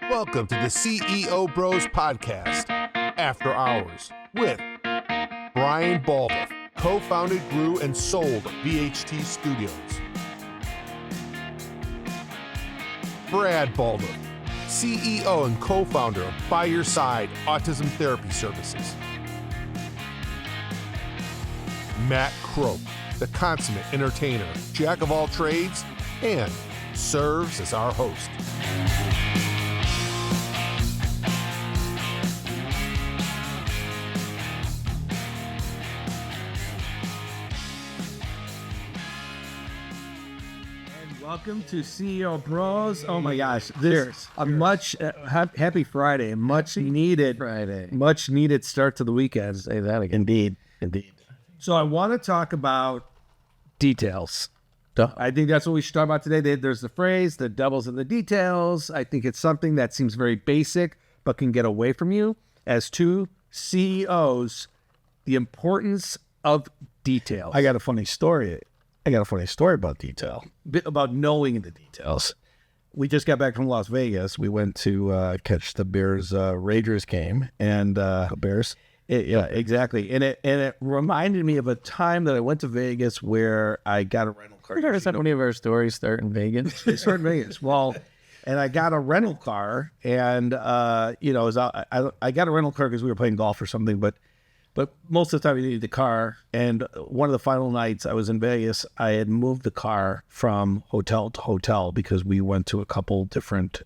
Welcome to the CEO Bros Podcast, After Hours, with Brian Baldoff, co-founded, grew, and sold VHT Studios. Brad Baldoff, CEO and co-founder of By Your Side Autism Therapy Services. Matt Croak, the consummate entertainer, jack of all trades, and serves as our host. Welcome to CEO Bros. Oh my gosh, this a much happy Friday, much needed start to the weekend. Say that again. Indeed. So I want to talk about details. I think that's what we should talk about today. There's the phrase, the devil's in the details. I think it's something that seems very basic, but can get away from you. As two CEOs, the importance of details. I got a funny story about detail. About knowing the details. We just got back from Las Vegas. We went to catch the Bears Rangers game, and Bears. Yeah, exactly. And it reminded me of a time that I went to Vegas where I got a rental car. Is that any of our stories start in Vegas? They start in Vegas. Well, and I got a rental car, and I got a rental car because we were playing golf or something, but most of the time you need the car. And one of the final nights I was in Vegas, I had moved the car from hotel to hotel because we went to a couple different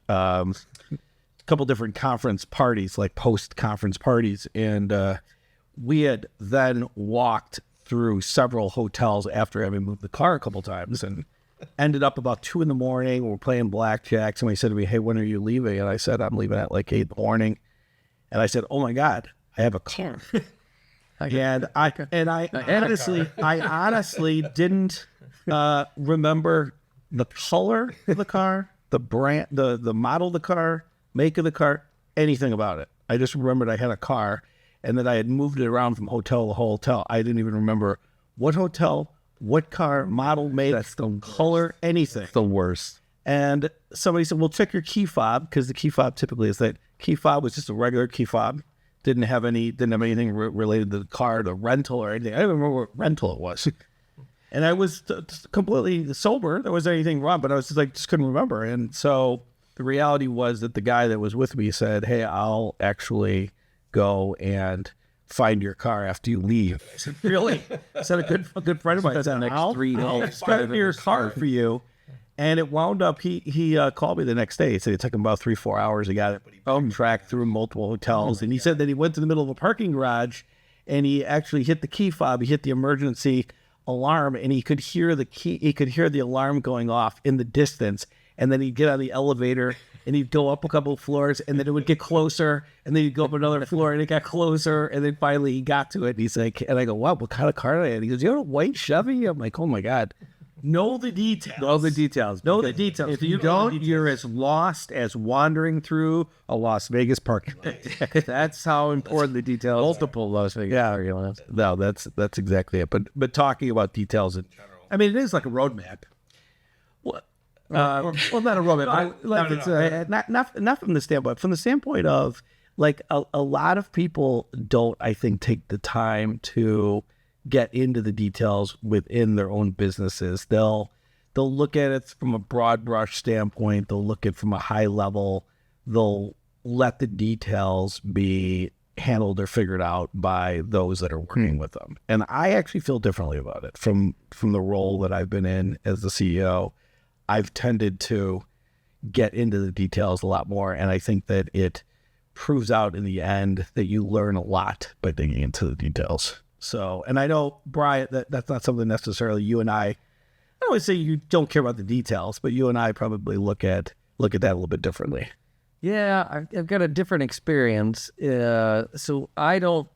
conference parties, like post-conference parties. And we had then walked through several hotels after having moved the car a couple times and ended up about 2 a.m. We're playing blackjack. Somebody said to me, "Hey, when are you leaving?" And I said, "I'm leaving at like 8 a.m. And I said, "Oh my God, I have a car." And I honestly didn't remember the color of the car, the brand, the model of the car, make of the car, anything about it. I just remembered I had a car and that I had moved it around from hotel to hotel. I didn't even remember what hotel, what car, model, make, color, anything. It's the worst. And somebody said, "Well, check your key fob," because the key fob typically is that key fob was just a regular key fob. Didn't have anything related to the car, the rental or anything. I don't remember what rental it was. And I was completely sober. There wasn't anything wrong, but I was just couldn't remember. And so the reality was that the guy that was with me said, "Hey, I'll actually go and find your car after you leave." I said, "Really?" I said, a good friend of mine said, "I'll find your car for you." And it wound up, he called me the next day. He said it took him about 3-4 hours to get it, but he tracked through multiple hotels. And he said that he went to the middle of a parking garage and he actually hit the key fob. He hit the emergency alarm and he could hear the alarm going off in the distance. And then he'd get on the elevator and he'd go up a couple of floors and then it would get closer and then he'd go up another floor and it got closer. And then finally he got to it. And he's like, and I go, "Wow, what kind of car did I have?" He goes, "You have a white Chevy?" I'm like, "Oh my God." Know the details. If you don't, you're as lost as wandering through a Las Vegas parking lot. That's how important the details. Multiple Las Vegas parking lots. No, that's exactly it. But talking about details in general, I mean, it is like a roadmap. Well, not a roadmap. Not from the standpoint of like a lot of people don't, I think, take the time to get into the details within their own businesses. They'll look at it from a broad brush standpoint. They'll look at it from a high level. They'll let the details be handled or figured out by those that are working with them. And I actually feel differently about it from the role that I've been in as the CEO. I've tended to get into the details a lot more. And I think that it proves out in the end that you learn a lot by digging into the details. So, and I know, Brian, that's not something necessarily you and I don't always say you don't care about the details, but you and I probably look at that a little bit differently. Yeah, I've got a different experience. So I don't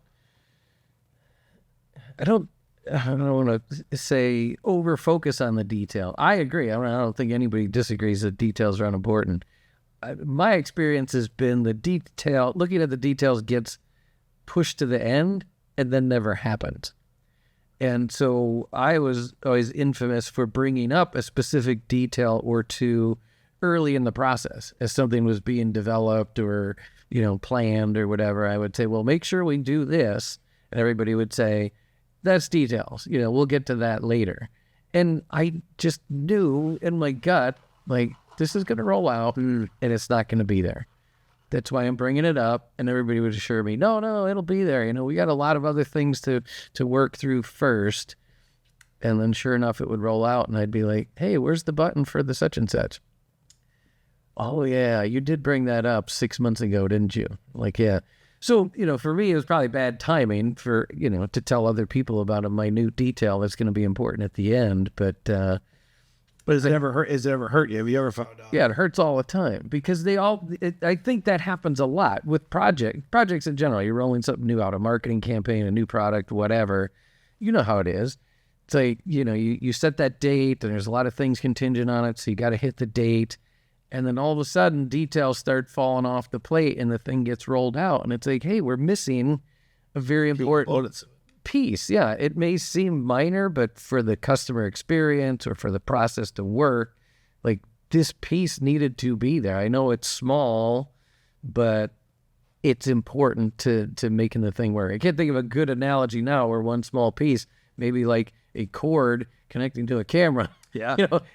want to say over focus on the detail. I agree. I don't think anybody disagrees that details are unimportant. My experience has been looking at the details gets pushed to the end and then never happened. And so I was always infamous for bringing up a specific detail or two early in the process, as something was being developed or, planned or whatever, I would say, well, make sure we do this. And everybody would say, that's details. We'll get to that later. And I just knew in my gut, like, this is going to roll out and it's not going to be there. That's why I'm bringing it up. And everybody would assure me, no, it'll be there. We got a lot of other things to work through first. And then sure enough, it would roll out and I'd be like, hey, where's the button for the such and such? Oh, yeah, you did bring that up 6 months ago, didn't you? Like, yeah. So, for me, it was probably bad timing for, to tell other people about a minute detail that's going to be important at the end. But has it ever hurt? Has it ever hurt you? Have you ever found out? Yeah, it hurts all the time because I think that happens a lot with projects in general. You're rolling something new out, a marketing campaign, a new product, whatever. You know how it is. It's like, you set that date and there's a lot of things contingent on it. So you got to hit the date. And then all of a sudden details start falling off the plate and the thing gets rolled out. And it's like, hey, we're missing a very important piece. Yeah, it may seem minor, but for the customer experience or for the process to work, like this piece needed to be there. I know it's small, but it's important to making the thing work. I can't think of a good analogy now where one small piece, maybe like a cord connecting to a camera,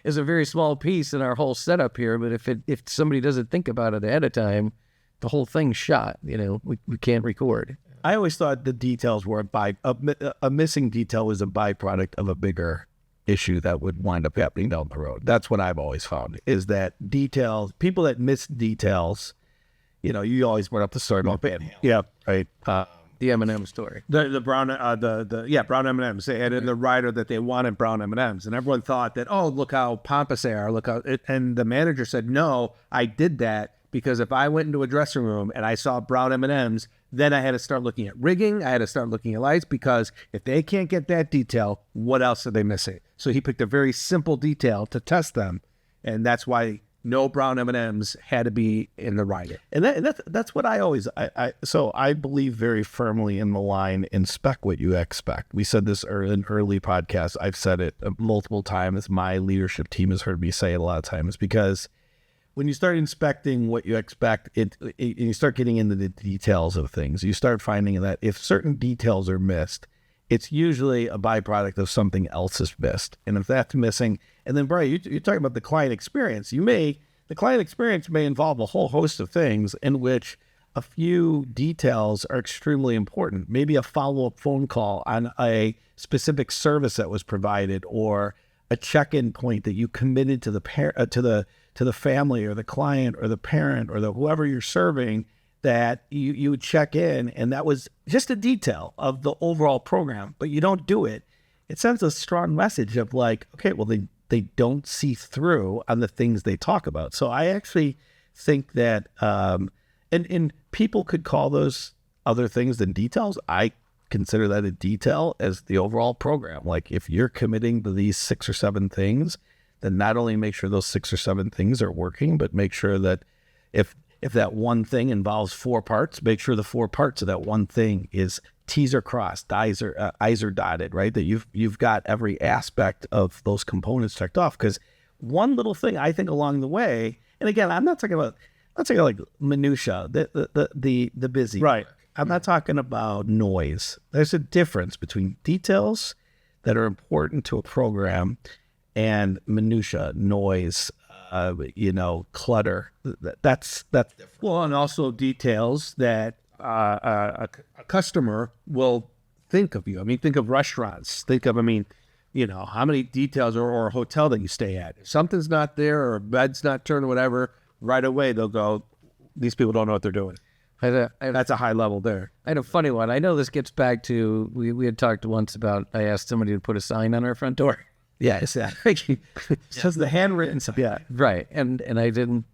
is a very small piece in our whole setup here. But if somebody doesn't think about it ahead of time, the whole thing's shot. We can't record. I always thought the details were a missing detail was a byproduct of a bigger issue that would wind up happening down the road. That's what I've always found, is that people that miss details, you always brought up the story about Panhandle. Yeah, right. The M&M story. The brown, brown M&Ms. They had in the rider that they wanted brown M&Ms, and everyone thought that, oh, look how pompous they are. And the manager said, no, I did that because if I went into a dressing room and I saw brown M&Ms, then I had to start looking at rigging. I had to start looking at lights, because if they can't get that detail, what else are they missing? So he picked a very simple detail to test them, and that's why no brown M&Ms had to be in the rider. And that's what I always, so I believe very firmly in the line, inspect what you expect. We said this in early podcasts. I've said it multiple times. My leadership team has heard me say it a lot of times, because when you start inspecting what you expect, you start getting into the details of things. You start finding that if certain details are missed, it's usually a byproduct of something else is missed. And if that's missing, and then Brian, you're talking about the client experience. The client experience may involve a whole host of things in which a few details are extremely important. Maybe a follow-up phone call on a specific service that was provided, or a check-in point that you committed to the family or the client or the parent or whoever you're serving, that you would check in, and that was just a detail of the overall program, but you don't do it. It sends a strong message of like, okay, well, they don't see through on the things they talk about. So I actually think that, and people could call those other things than details. I consider that a detail as the overall program. Like, if you're committing to these 6 or 7 things, then not only make sure those 6 or 7 things are working, but make sure that if that one thing involves 4 parts, make sure the 4 parts of that one thing is T's are crossed, I's are dotted, right? That you've got every aspect of those components checked off. Because one little thing I think along the way, and again, I'm not talking like minutia, the busy. Right. I'm not talking about noise. There's a difference between details that are important to a program and minutia, noise, clutter. That's well, and also details that a customer will think of you. I mean, think of restaurants. Think of, how many details, or a hotel that you stay at. If something's not there, or a bed's not turned or whatever, right away they'll go, these people don't know what they're doing. That's a high level there. I had a funny one. I know this gets back to, we had talked once about, I asked somebody to put a sign on our front door. Yeah, it's that. It says the handwritten sign. Yeah, right. And I didn't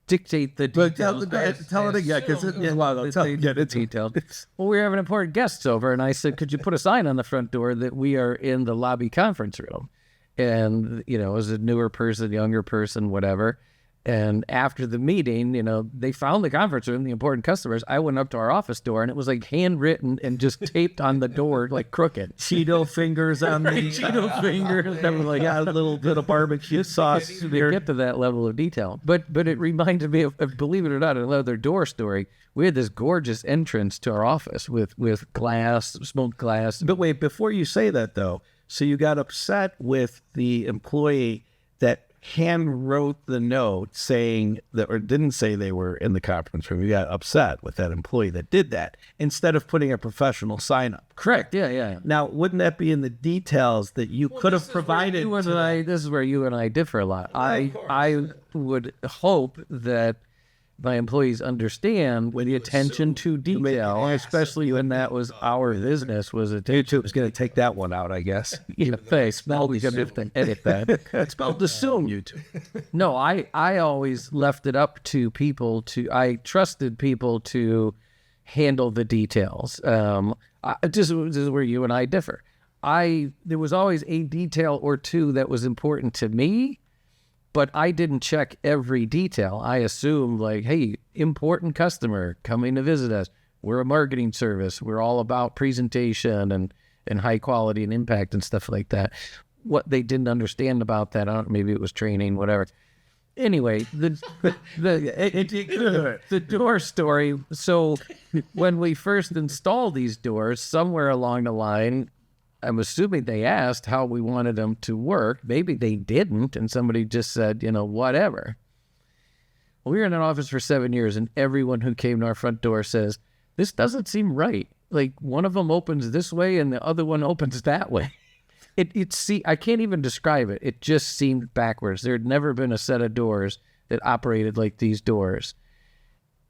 dictate the details. But tell it again, because it's detailed. Well, we were having important guests over, and I said, could you put a sign on the front door that we are in the lobby conference room? And, as a newer person, younger person, whatever. And after the meeting, they found the conference room, the important customers. I went up to our office door, and it was like handwritten and just taped on the door like crooked. Cheeto fingers on the Cheeto fingers. That was like a little bit of barbecue sauce. they get to that level of detail. But it reminded me of, believe it or not, another door story. We had this gorgeous entrance to our office with glass, smoked glass. But wait, before you say that though, so you got upset with the employee that hand wrote the note saying that, or didn't say they were in the conference room. You got upset with that employee that did that instead of putting a professional sign up. Correct. Yeah. Now, wouldn't that be in the details that you could have provided? This is where you and I differ a lot. I would hope that my employees understand the attention to detail, especially when that was our business. Was going to take that one out, I guess. Thanks. Edit that. It's spelled assume, you two. No, I always left it up to people I trusted people to handle the details. This is where you and I differ. There was always a detail or two that was important to me, but I didn't check every detail. I assumed hey, important customer coming to visit us. We're a marketing service. We're all about presentation and high quality and impact and stuff like that. What they didn't understand about that, maybe it was training, whatever. Anyway, the door story. So when we first installed these doors, somewhere along the line, I'm assuming they asked how we wanted them to work. Maybe they didn't, and somebody just said, whatever. Well, we were in an office for 7 years, and everyone who came to our front door says, this doesn't seem right. Like, one of them opens this way, and the other one opens that way. I can't even describe it. It just seemed backwards. There had never been a set of doors that operated like these doors.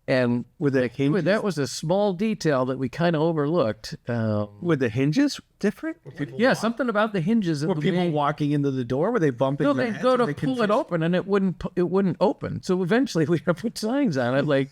And that was a small detail that we kind of overlooked. Were the hinges different? Yeah, something about the hinges. Were people walking into the door? Were they bumping? No, they'd go to pull it open, and it wouldn't open. So eventually, we had to put signs on it, like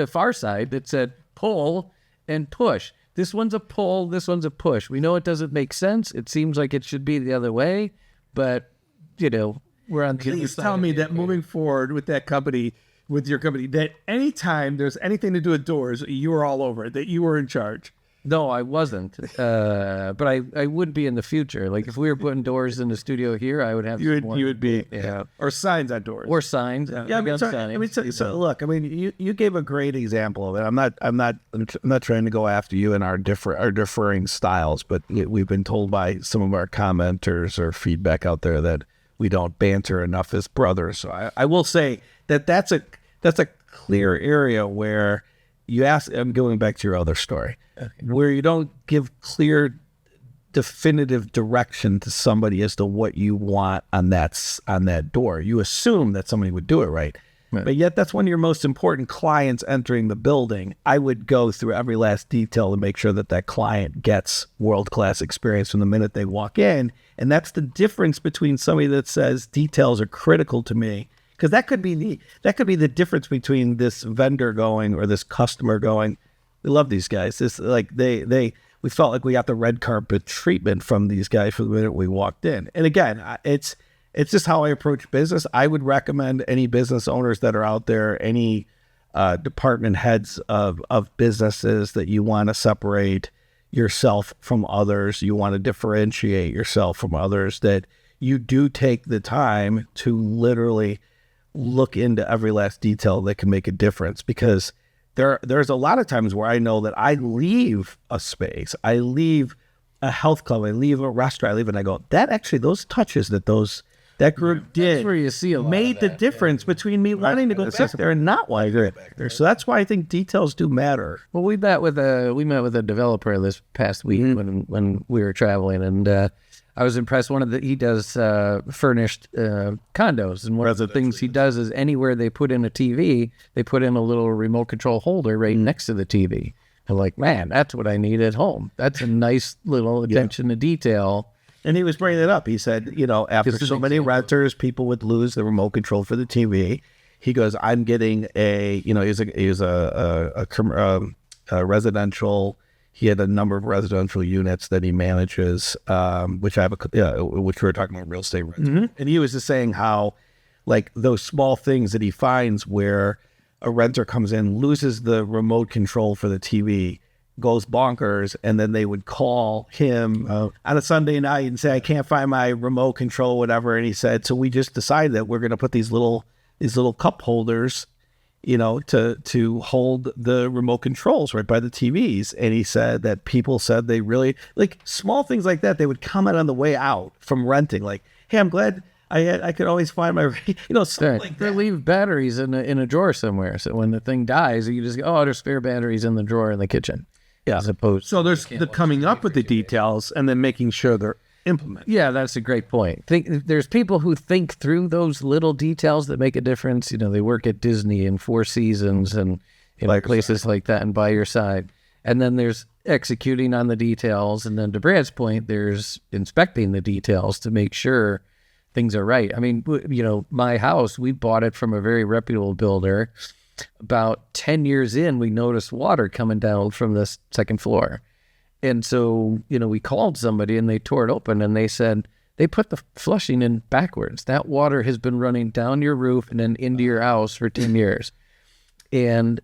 far side, that said "pull" and "push." This one's a pull. This one's a push. We know it doesn't make sense. It seems like it should be the other way, but we're on the other Please side. tell me that moving forward with that company. With your company, that anytime there's anything to do with doors, you were all over it, that you were in charge. No, I wasn't. But I would be in the future. Like if we were putting doors in the studio here, I would have. You would be, yeah, or signs on doors, or signs. Yeah, so look, you gave a great example of it. I'm not trying to go after you and our differing styles, but we've been told by some of our commenters or feedback out there that we don't banter enough as brothers. So I will say that's a clear area where you ask. I'm going back to your other story, where you don't give clear, definitive direction to somebody as to what you want on that door. You assume that somebody would do it right. But yet that's one of your most important clients entering the building. I would go through every last detail to make sure that client gets world-class experience from the minute they walk in. And that's the difference between somebody that says details are critical to me. Because that could be the difference between this vendor going or this customer going, we love these guys. This we felt like we got the red carpet treatment from these guys from the minute we walked in. And again, it's just how I approach business. I would recommend any business owners that are out there, any department heads of businesses that you want to separate yourself from others, you want to differentiate yourself from others, that you do take the time to literally look into every last detail that can make a difference. Because there's a lot of times where I know that I leave a space, I leave a health club, I leave a restaurant, and I go, those touches that group did, that's where you see made the difference between me wanting to go sit there and not wanting to go there. So that's why I think details do matter. Well, we met with a developer this past week when we were traveling, and I was impressed. He does furnished condos, and one of the things he does is anywhere they put in a TV, they put in a little remote control holder right next to the TV. I'm like, man, that's what I need at home. That's a nice little attention to detail. And he was bringing it up. He said, after so many renters, people would lose the remote control for the TV. He goes, I'm getting he's a residential. He had a number of residential units that he manages, which we were talking about real estate rent. Mm-hmm. And he was just saying how like those small things that he finds where a renter comes in, loses the remote control for the TV, goes bonkers, and then they would call him on a Sunday night and say, I can't find my remote control, whatever. And he said, so we just decided that we're going to put these little cup holders, to hold the remote controls right by the TVs. And he said that people said they really, like small things like that, they would comment on the way out from renting, like, hey, I'm glad I could always find my, something like They that. leave batteries in a drawer somewhere. So when the thing dies, you just go, oh, there's spare batteries in the drawer in the kitchen. Yeah. As opposed So there's the coming up with the details and then making sure they're implemented. Yeah, that's a great point. There's people who think through those little details that make a difference. They work at Disney and Four Seasons and places like that and by your side. And then there's executing on the details. And then to Brad's point, there's inspecting the details to make sure things are right. I mean, my house, we bought it from a very reputable builder. About 10 years in, we noticed water coming down from the second floor. And so, we called somebody and they tore it open and they said, they put the flushing in backwards. That water has been running down your roof and then into your house for 10 years. And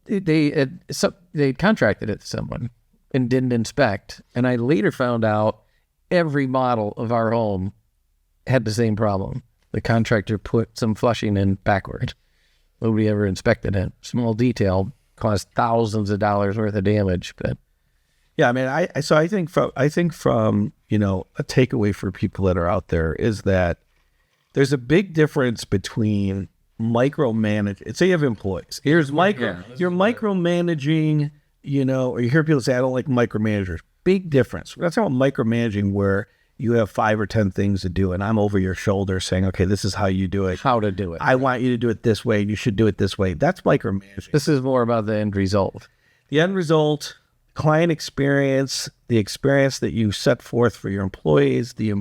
they contracted it to someone and didn't inspect. And I later found out every model of our home had the same problem. The contractor put some flushing in backward. Nobody ever inspected it. Small detail caused thousands of dollars worth of damage. But yeah, I mean, I think from a takeaway for people that are out there is that there's a big difference between micromanage. Say you have employees. You're micromanaging, or you hear people say, I don't like micromanagers. Big difference. That's how micromanaging where you have 5 or 10 things to do, and I'm over your shoulder saying, okay, this is how you do it. How to do it. I want you to do it this way, and you should do it this way. That's micromanaging. This is more about the end result. The end result, client experience, the experience that you set forth for your employees, the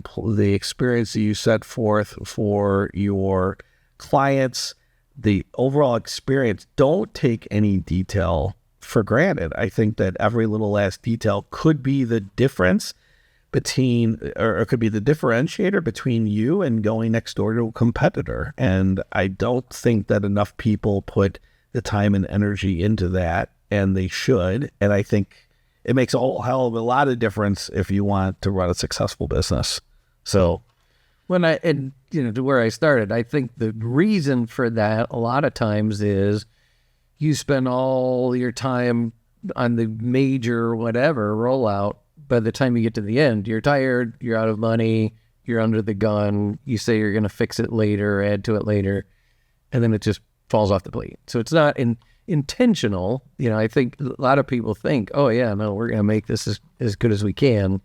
experience that you set forth for your clients, the overall experience. Don't take any detail for granted. I think that every little last detail could be the difference between, or it could be the differentiator between you and going next door to a competitor. And I don't think that enough people put the time and energy into that, and they should. And I think it makes a whole hell of a lot of difference if you want to run a successful business. So to where I started, I think the reason for that a lot of times is you spend all your time on the major whatever rollout. By the time you get to the end, you're tired, you're out of money, you're under the gun, you say you're going to fix it later, add to it later, and then it just falls off the plate. So it's not intentional. I think a lot of people think, oh yeah, no, we're going to make this as good as we can.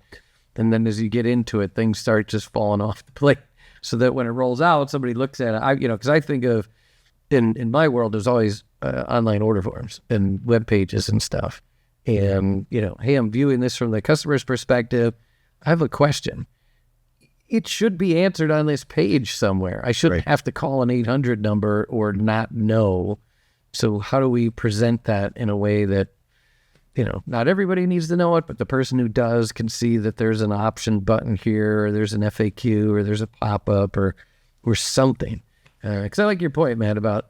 And then as you get into it, things start just falling off the plate. So that when it rolls out, somebody looks at it, because I think of, in my world, there's always online order forms and web pages and stuff. And, hey, I'm viewing this from the customer's perspective. I have a question. It should be answered on this page somewhere. I shouldn't have to call an 800 number or not know. So how do we present that in a way that, not everybody needs to know it, but the person who does can see that there's an option button here, or there's an FAQ, or there's a pop-up, or something. Because I like your point, man, about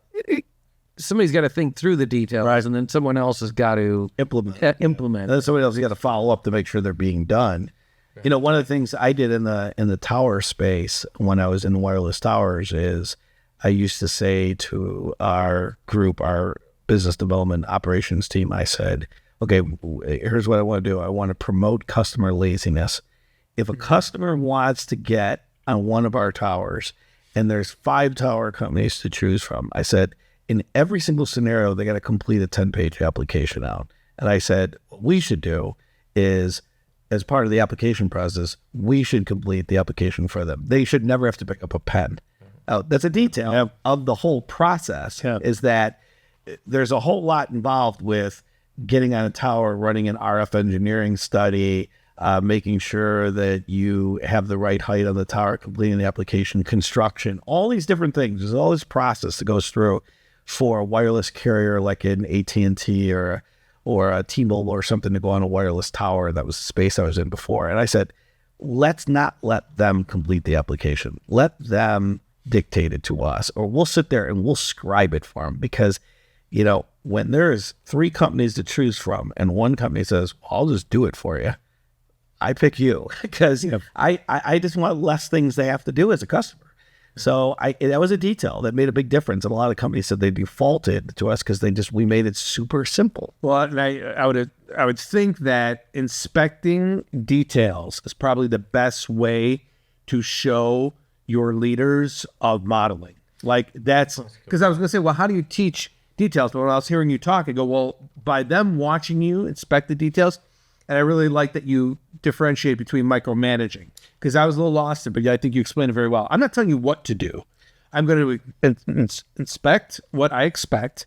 somebody's got to think through the details, and then someone else has got to implement. And then somebody else has got to follow up to make sure they're being done. Right. One of the things I did in the tower space when I was in wireless towers is I used to say to our group, our business development operations team, I said, okay, here's what I want to do. I want to promote customer laziness. If a customer wants to get on one of our towers and there's 5 tower companies to choose from, I said, in every single scenario, they got to complete a 10-page application out. And I said, what we should do is, as part of the application process, we should complete the application for them. They should never have to pick up a pen. That's a detail of the whole process, is that there's a whole lot involved with getting on a tower, running an RF engineering study, making sure that you have the right height on the tower, completing the application, construction, all these different things. There's all this process that goes through for a wireless carrier like an AT&T or a T-Mobile or something to go on a wireless tower. That was the space I was in before. And I said, let's not let them complete the application. Let them dictate it to us, or we'll sit there and we'll scribe it for them. Because, you know, when there's 3 companies to choose from and one company says, I'll just do it for you, I pick you because, you know, I just want less things they have to do as a customer. So that was a detail that made a big difference. And a lot of companies said they defaulted to us because we made it super simple. Well, and I would think that inspecting details is probably the best way to show your leaders of modeling. Like that's because I was going to say, well, how do you teach details? But when I was hearing you talk, I go, well, by them watching you inspect the details. And I really like that you differentiate between micromanaging, because I was a little lost, but I think you explained it very well. I'm not telling you what to do. I'm going to inspect what I expect,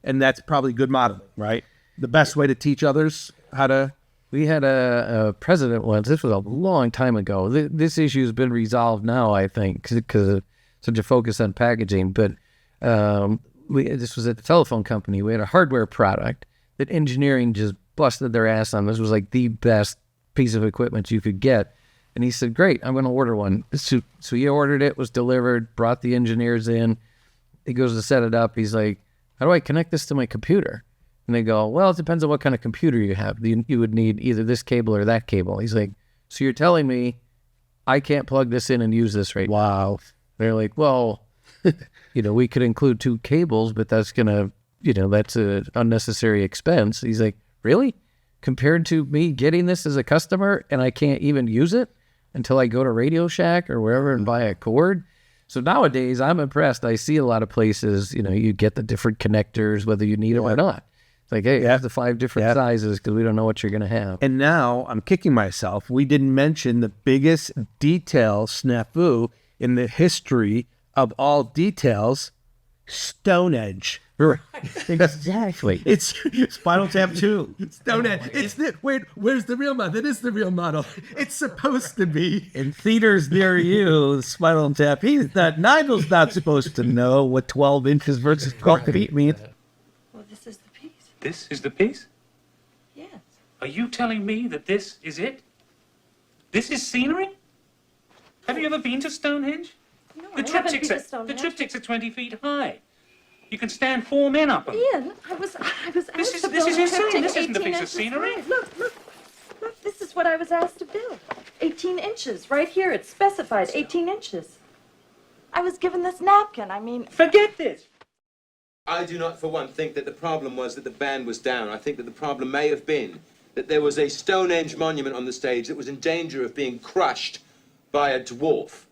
and that's probably good modeling, right? The best way to teach others how to... We had a president once, this was a long time ago. This issue has been resolved now, I think, because of such a focus on packaging. But this was at the telephone company. We had a hardware product that engineering just busted their ass on. This was like the best piece of equipment you could get. And he said, great, I'm going to order one. So he ordered it, was delivered, brought the engineers in. He goes to set it up. He's like, how do I connect this to my computer? And they go, well, it depends on what kind of computer you have. You would need either this cable or that cable. He's like, so you're telling me I can't plug this in and use this right now? Wow. They're like, well, you know, we could include 2 cables, but that's going to, you know, that's an unnecessary expense. He's like, really? Compared to me getting this as a customer and I can't even use it until I go to Radio Shack or wherever and buy a cord? So nowadays, I'm impressed. I see a lot of places, you know, you get the different connectors, whether you need them or not. It's like, hey, you have the 5 different sizes because we don't know what you're going to have. And now I'm kicking myself. We didn't mention the biggest detail snafu in the history of all details, Stonehenge. Exactly. It's Spinal Tap 2. Stonehenge. It's wait, where's the real model? That is the real model. It's supposed to be. In theaters near you, Spinal Tap. Nigel's not supposed to know what 12 inches versus 12 feet means. Well, this is the piece. This is the piece? Yes. Are you telling me that this is it? This is scenery? Have you ever been to Stonehenge? No, I haven't been to The Stonehenge. triptychs are 20 feet high. You can stand 4 men up them. Ian, I was asked This to build is a insane. triptych This isn't a 18 piece of inches scenery. high. Look, this is what I was asked to build. 18 inches, right here, it's specified, 18 inches. I was given this napkin, I mean... Forget this. I do not, for one, think that the problem was that the band was down. I think that the problem may have been that there was a Stonehenge monument on the stage that was in danger of being crushed by a dwarf.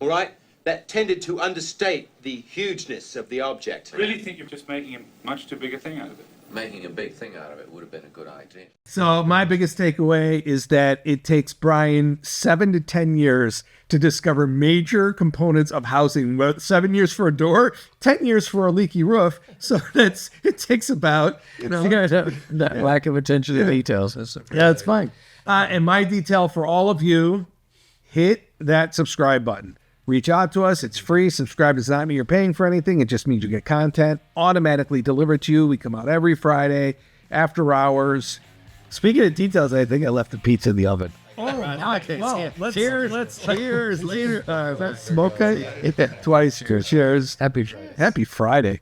All right? That tended to understate the hugeness of the object. I really think you're just making a much too big a thing out of it. Making a big thing out of it would have been a good idea. So my biggest takeaway is that it takes Brian 7 to 10 years to discover major components of housing. Well, 7 years for a door, 10 years for a leaky roof. So it takes about, you know. That lack of attention to details. Yeah, it's fine. And my detail for all of you, hit that subscribe button. Reach out to us. It's free. Subscribe does not mean you're paying for anything. It just means you get content automatically delivered to you. We come out every Friday after hours. Speaking of details, I think I left the pizza in the oven. Oh, okay. Well, cheers later. Smoke it twice. Cheers. Happy Happy Friday.